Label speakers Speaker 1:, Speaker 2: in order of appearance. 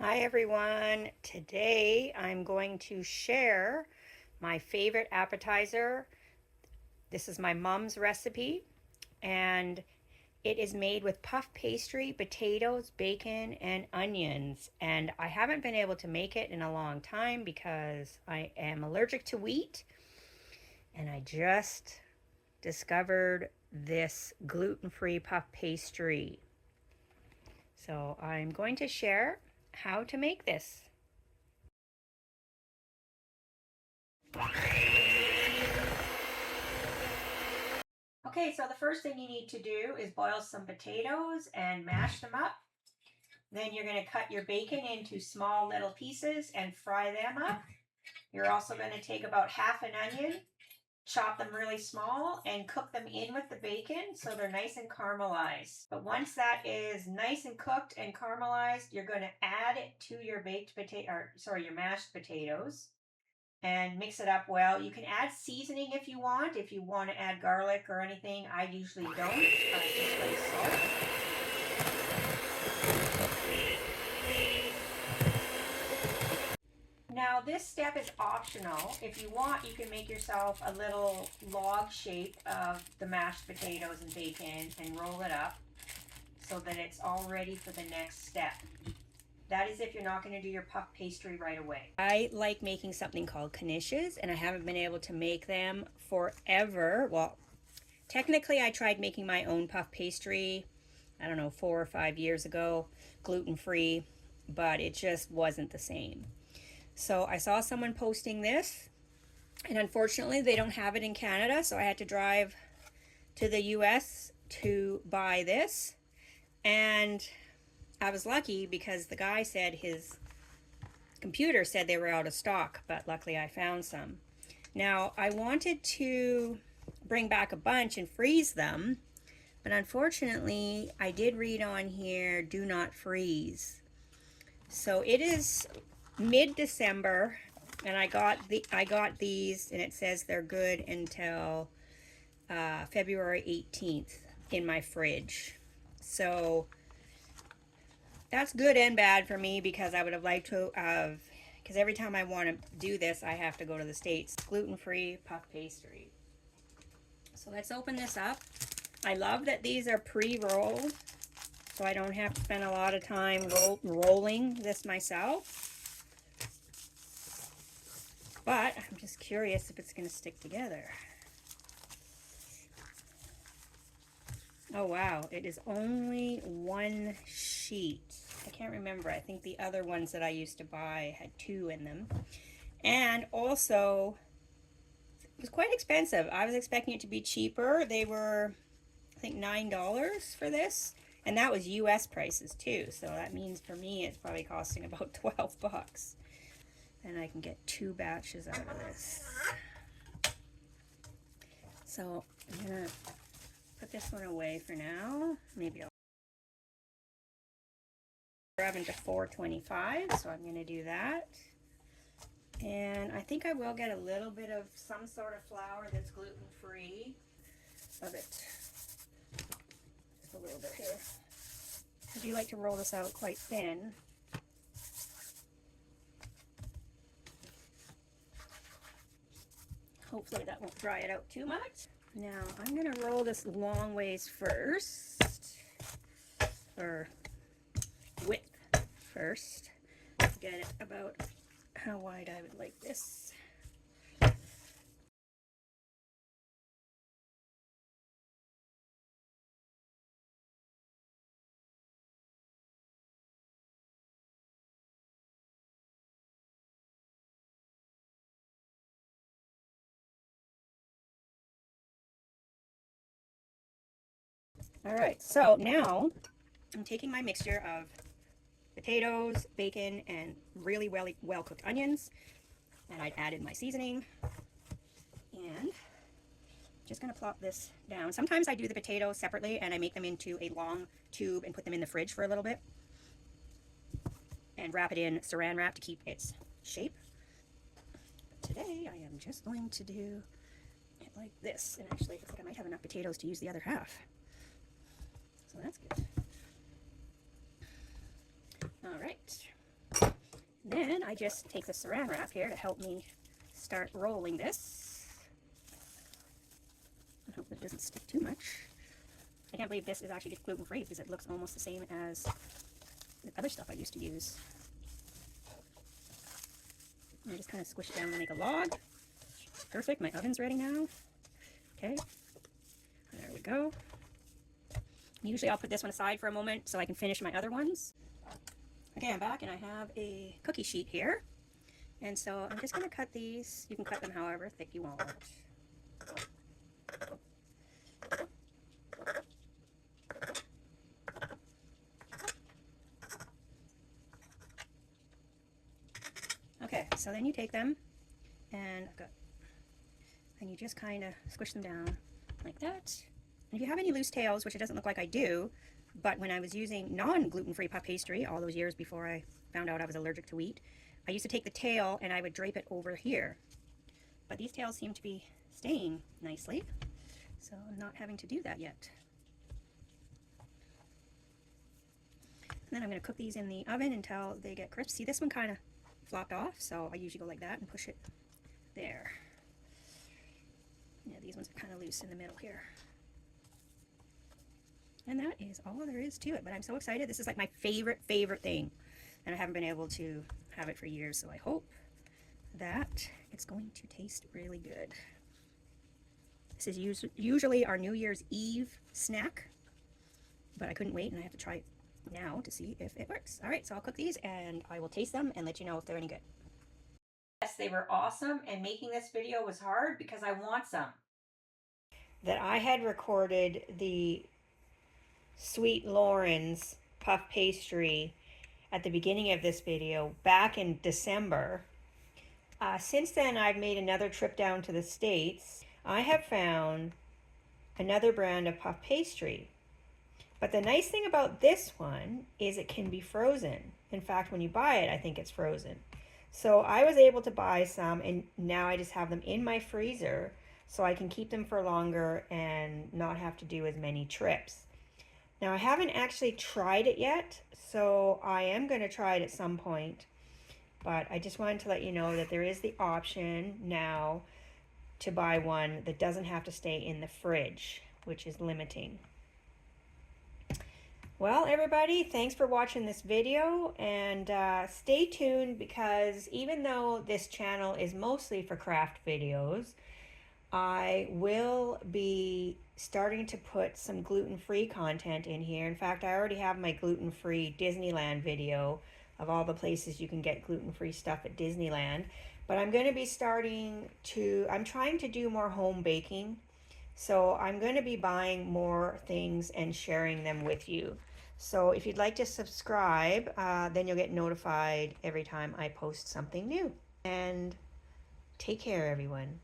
Speaker 1: Hi everyone. Today I'm going to share my favorite appetizer. This is my mom's recipe and it is made with puff pastry, potatoes, bacon, and onions. And I haven't been able to make it in a long time because I am allergic to wheat. And I just discovered this gluten-free puff pastry. So I'm going to share how to make this. Okay, so the first thing you need to do is boil some potatoes and mash them up. Then you're going to cut your bacon into small little pieces and fry them up. You're also going to take about half an onion, chop them really small, and cook them in with the bacon so they're nice and caramelized. But once that is nice and cooked and caramelized, you're going to add it to your your mashed potatoes and mix it up well. You can add seasoning if you want to add garlic or anything. I usually don't, just like salt. Now this step is optional. If you want, you can make yourself a little log shape of the mashed potatoes and bacon and roll it up so that it's all ready for the next step. That is if you're not going to do your puff pastry right away. I like making something called Knishes, and I haven't been able to make them forever. Well, technically I tried making my own puff pastry, I don't know, 4 or 5 years ago, gluten-free, but it just wasn't the same. So I saw someone posting this, and unfortunately they don't have it in Canada, so I had to drive to the US to buy this. And I was lucky because the guy said his computer said they were out of stock, but luckily I found some. Now I wanted to bring back a bunch and freeze them, but unfortunately I did read on here, do not freeze. So it is mid-December and I got these, and it says they're good until February 18th in my fridge. So that's good and bad for me because I would have liked to have, because every time I want to do this I have to go to the States. Gluten-free puff pastry. So let's open this up. I love that these are pre-rolled, so I don't have to spend a lot of time rolling this myself. But I'm just curious if it's going to stick together. Oh wow, it is only one sheet. I can't remember. I think the other ones that I used to buy had 2 in them. And also, it was quite expensive. I was expecting it to be cheaper. They were, I think, $9 for this. And that was US prices too. So that means for me it's probably costing about 12 bucks. And I can get 2 batches out of this. So I'm gonna put this one away for now. Maybe I'll grab into 425, so I'm going to do that. And I think I will get a little bit of some sort of flour that's gluten-free of it. Just a little bit here. I do like to roll this out quite thin. Hopefully that won't dry it out too much. Now I'm going to roll this long ways first, or width first, to get it about how wide I would like this. All right, so now I'm taking my mixture of potatoes, bacon, and really well cooked onions, and I'd added my seasoning, and just gonna plop this down. Sometimes I do the potatoes separately and I make them into a long tube and put them in the fridge for a little bit and wrap it in saran wrap to keep its shape. But today I am just going to do it like this, and actually it looks like I might have enough potatoes to use the other half, so that's good. All right,
Speaker 2: Then I just take the saran wrap here to help me start rolling this. I hope it doesn't stick too much. I can't believe this is actually gluten-free because it looks almost the same as the other stuff I used to use. And I just kind of squish it down to make a log. Perfect, my oven's ready now. Okay, there we go. Usually I'll put this one aside for a moment so I can finish my other ones. Okay, I'm back and I have a cookie sheet here. And so I'm just going to cut these. You can cut them however thick you want. Okay, so then you take them and you just kind of squish them down like that. And if you have any loose tails, which it doesn't look like I do, but when I was using non-gluten-free puff pastry all those years before I found out I was allergic to wheat, I used to take the tail and I would drape it over here. But these tails seem to be staying nicely, so I'm not having to do that yet. And then I'm going to cook these in the oven until they get crisp. See, this one kind of flopped off, so I usually go like that and push it there. Yeah, these ones are kind of loose in the middle here. And that is all there is to it, but I'm so excited. This is like my favorite thing, and I haven't been able to have it for years, so I hope that it's going to taste really good. This is usually our New Year's Eve snack, but I couldn't wait, and I have to try it now to see if it works. All right, so I'll cook these, and I will taste them and let you know if they're any good.
Speaker 1: Yes, they were awesome, and making this video was hard because I want some. That I had recorded the Sweet Loren's puff pastry at the beginning of this video back in December. Since then, I've made another trip down to the States. I have found another brand of puff pastry. But the nice thing about this one is it can be frozen. In fact, when you buy it, I think it's frozen. So I was able to buy some, and now I just have them in my freezer so I can keep them for longer and not have to do as many trips. Now, I haven't actually tried it yet, so I am going to try it at some point. But I just wanted to let you know that there is the option now to buy one that doesn't have to stay in the fridge, which is limiting. Well, everybody, thanks for watching this video, and stay tuned, because even though this channel is mostly for craft videos, I will be starting to put some gluten-free content in here. In fact, I already have my gluten-free Disneyland video of all the places you can get gluten-free stuff at Disneyland. But I'm going to be I'm trying to do more home baking. So I'm going to be buying more things and sharing them with you. So if you'd like to subscribe, then you'll get notified every time I post something new. And take care, everyone.